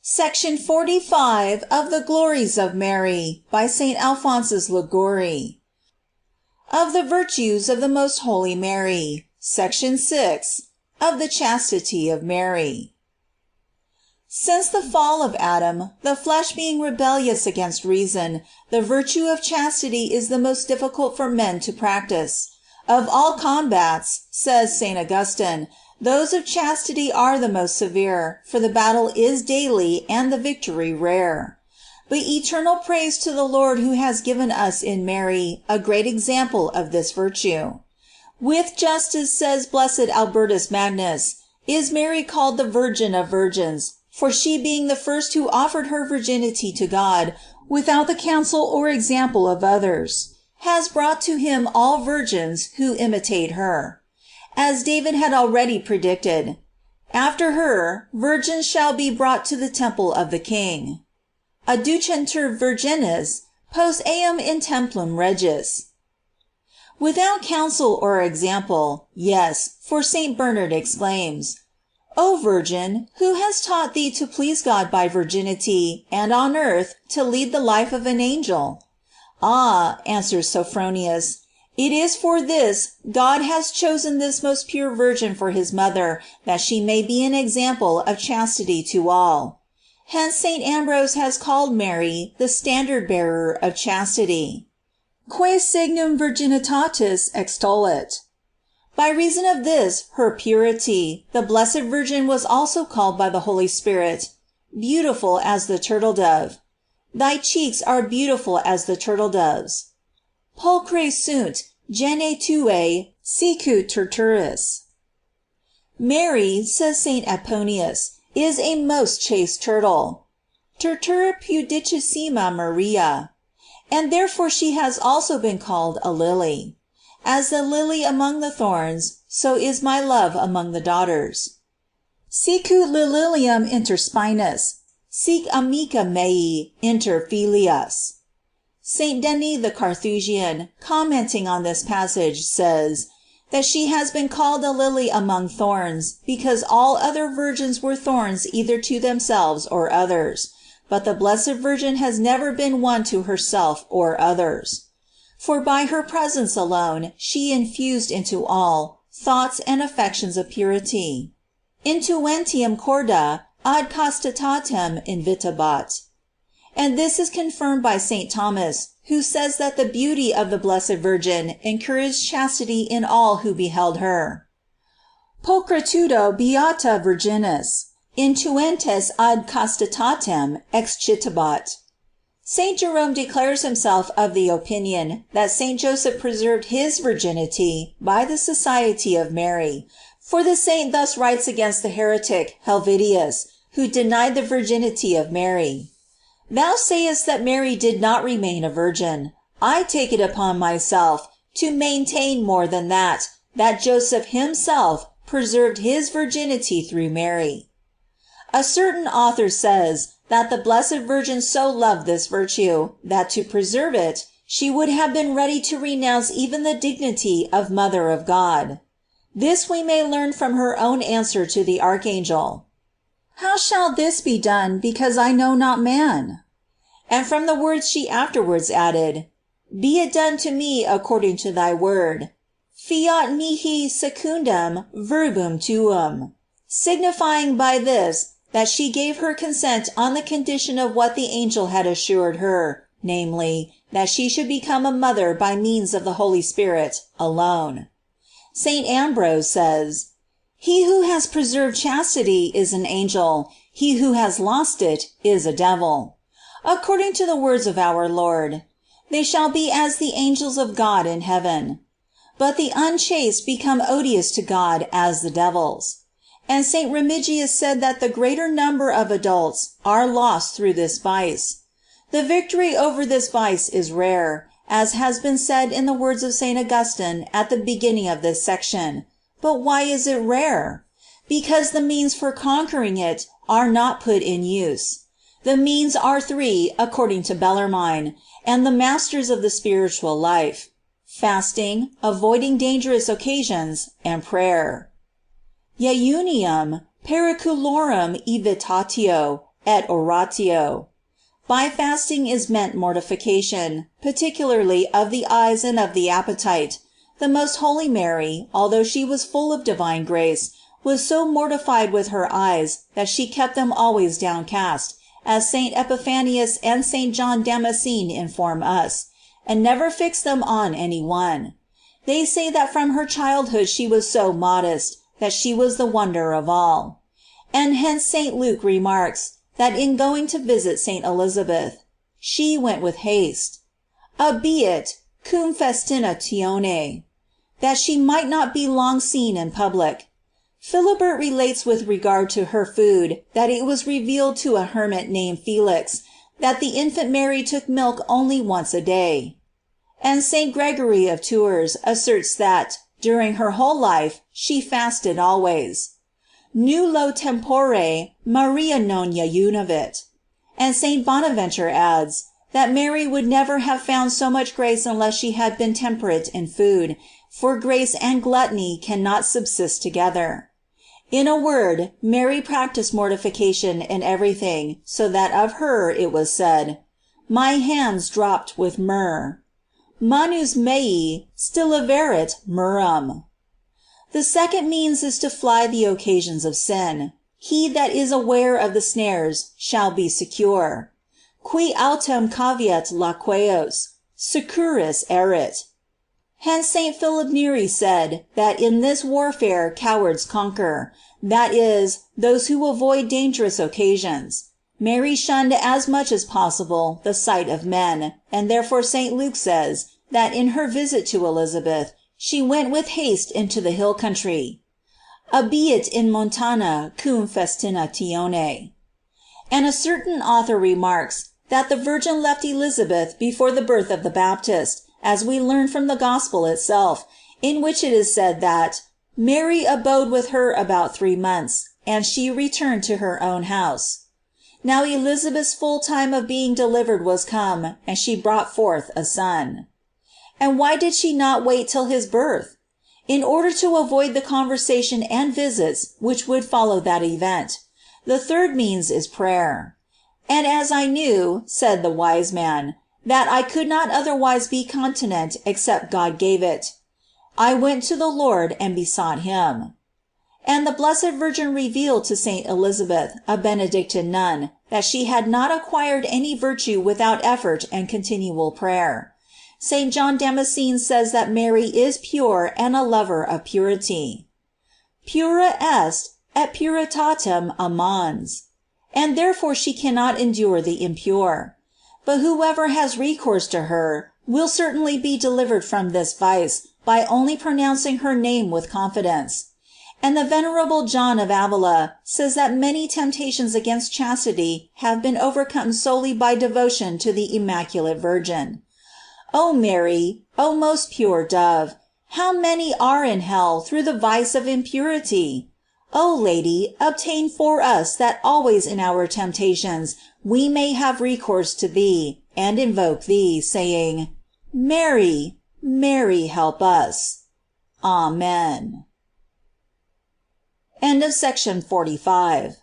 Section 45 of the Glories of Mary by St. Alphonsus Liguori. Of the Virtues of the Most Holy Mary. Section 6 of the Chastity of Mary. Since the fall of Adam, the flesh being rebellious against reason, the virtue of chastity is the most difficult for men to practice. Of all combats, says St. Augustine, those of chastity are the most severe, for the battle is daily and the victory rare. But eternal praise to the Lord who has given us in Mary a great example of this virtue. With justice, says blessed Albertus Magnus, is Mary called the Virgin of Virgins, for she being the first who offered her virginity to God, without the counsel or example of others, has brought to him all virgins who imitate her. As David had already predicted, after her, virgins shall be brought to the temple of the King. Adducentur virgines post eam in templum regis. Without counsel or example, yes, for St. Bernard exclaims, O Virgin, who has taught thee to please God by virginity, and on earth to lead the life of an angel? Ah, answers Sophronius, it is for this God has chosen this most pure Virgin for his mother, that she may be an example of chastity to all. Hence St. Ambrose has called Mary the standard bearer of chastity. Que signum virginitatis extollet. By reason of this, her purity, the Blessed Virgin was also called by the Holy Spirit, beautiful as the turtle dove. Thy cheeks are beautiful as the turtle doves. Pulchre sunt, gene tuae, sicut turturis. Mary, says St. Aponius, is a most chaste turtle. Turtura pudicissima Maria. And therefore she has also been called a lily. As the lily among the thorns, so is my love among the daughters. Sicut lilium inter spinas, sic amica mei inter filias. Saint Denis the Carthusian, commenting on this passage, says that she has been called a lily among thorns, because all other virgins were thorns either to themselves or others, but the Blessed Virgin has never been one to herself or others. For by her presence alone she infused into all thoughts and affections of purity. Intuentium corda ad castitatem invitabat. And this is confirmed by St. Thomas, who says that the beauty of the Blessed Virgin encouraged chastity in all who beheld her. Pulchritudo beata virginis, intuentes ad castitatem excitabat. St. Jerome declares himself of the opinion that St. Joseph preserved his virginity by the society of Mary, for the saint thus writes against the heretic Helvidius, who denied the virginity of Mary. Thou sayest that Mary did not remain a virgin. I take it upon myself to maintain more than that Joseph himself preserved his virginity through Mary. A certain author says that the Blessed Virgin so loved this virtue, that to preserve it, she would have been ready to renounce even the dignity of Mother of God. This we may learn from her own answer to the Archangel. How shall this be done, because I know not man? And from the words she afterwards added, Be it done to me according to thy word. Fiat mihi secundum verbum tuum, signifying by this that she gave her consent on the condition of what the angel had assured her, namely, that she should become a mother by means of the Holy Spirit alone. St. Ambrose says, He who has preserved chastity is an angel, he who has lost it is a devil. According to the words of our Lord, they shall be as the angels of God in heaven. But the unchaste become odious to God as the devils. And St. Remigius said that the greater number of adults are lost through this vice. The victory over this vice is rare, as has been said in the words of St. Augustine at the beginning of this section. But why is it rare? Because the means for conquering it are not put in use. The means are three, according to Bellarmine, and the masters of the spiritual life: fasting, avoiding dangerous occasions, and prayer. Jejunium, periculorum evitatio, et oratio. By fasting is meant mortification, particularly of the eyes and of the appetite. The most holy Mary, although she was full of divine grace, was so mortified with her eyes that she kept them always downcast, as Saint Epiphanius and Saint John Damascene inform us, and never fixed them on any one. They say that from her childhood she was so modest, that she was the wonder of all. And hence Saint Luke remarks, that in going to visit Saint Elizabeth, she went with haste, abiit cum festinatione, that she might not be long seen in public. Philibert relates with regard to her food, that it was revealed to a hermit named Felix, that the infant Mary took milk only once a day. And Saint Gregory of Tours asserts that, during her whole life, she fasted always. Nullo tempore Maria non jejunavit. And Saint Bonaventure adds, that Mary would never have found so much grace unless she had been temperate in food, for grace and gluttony cannot subsist together. In a word, Mary practiced mortification in everything, so that of her it was said, my hands dropped with myrrh. Manus mei stilleverit myrrham. The second means is to fly the occasions of sin. He that is aware of the snares shall be secure. Qui autem caveat laqueos, securus erit. Hence Saint Philip Neri said that in this warfare cowards conquer, that is, those who avoid dangerous occasions. Mary shunned as much as possible the sight of men, and therefore Saint Luke says that in her visit to Elizabeth she went with haste into the hill country. Abiit in montana cum festinatione. And a certain author remarks that the Virgin left Elizabeth before the birth of the Baptist, as we learn from the Gospel itself, in which it is said that Mary abode with her about 3 months, and she returned to her own house. Now Elizabeth's full time of being delivered was come, and she brought forth a son. And why did she not wait till his birth? In order to avoid the conversation and visits which would follow that event. The third means is prayer. And as I knew, said the wise man, that I could not otherwise be continent except God gave it, I went to the Lord and besought him. And the Blessed Virgin revealed to Saint Elizabeth, a Benedictine nun, that she had not acquired any virtue without effort and continual prayer. Saint John Damascene says that Mary is pure and a lover of purity. Pura est et puritatem amans. And therefore she cannot endure the impure. But whoever has recourse to her will certainly be delivered from this vice by only pronouncing her name with confidence. And the Venerable John of Avila says that many temptations against chastity have been overcome solely by devotion to the Immaculate Virgin. O Mary, O most pure dove, how many are in hell through the vice of impurity? O Lady, obtain for us that always in our temptations we may have recourse to thee, and invoke thee, saying, Mary, Mary, help us. Amen. End of section 45.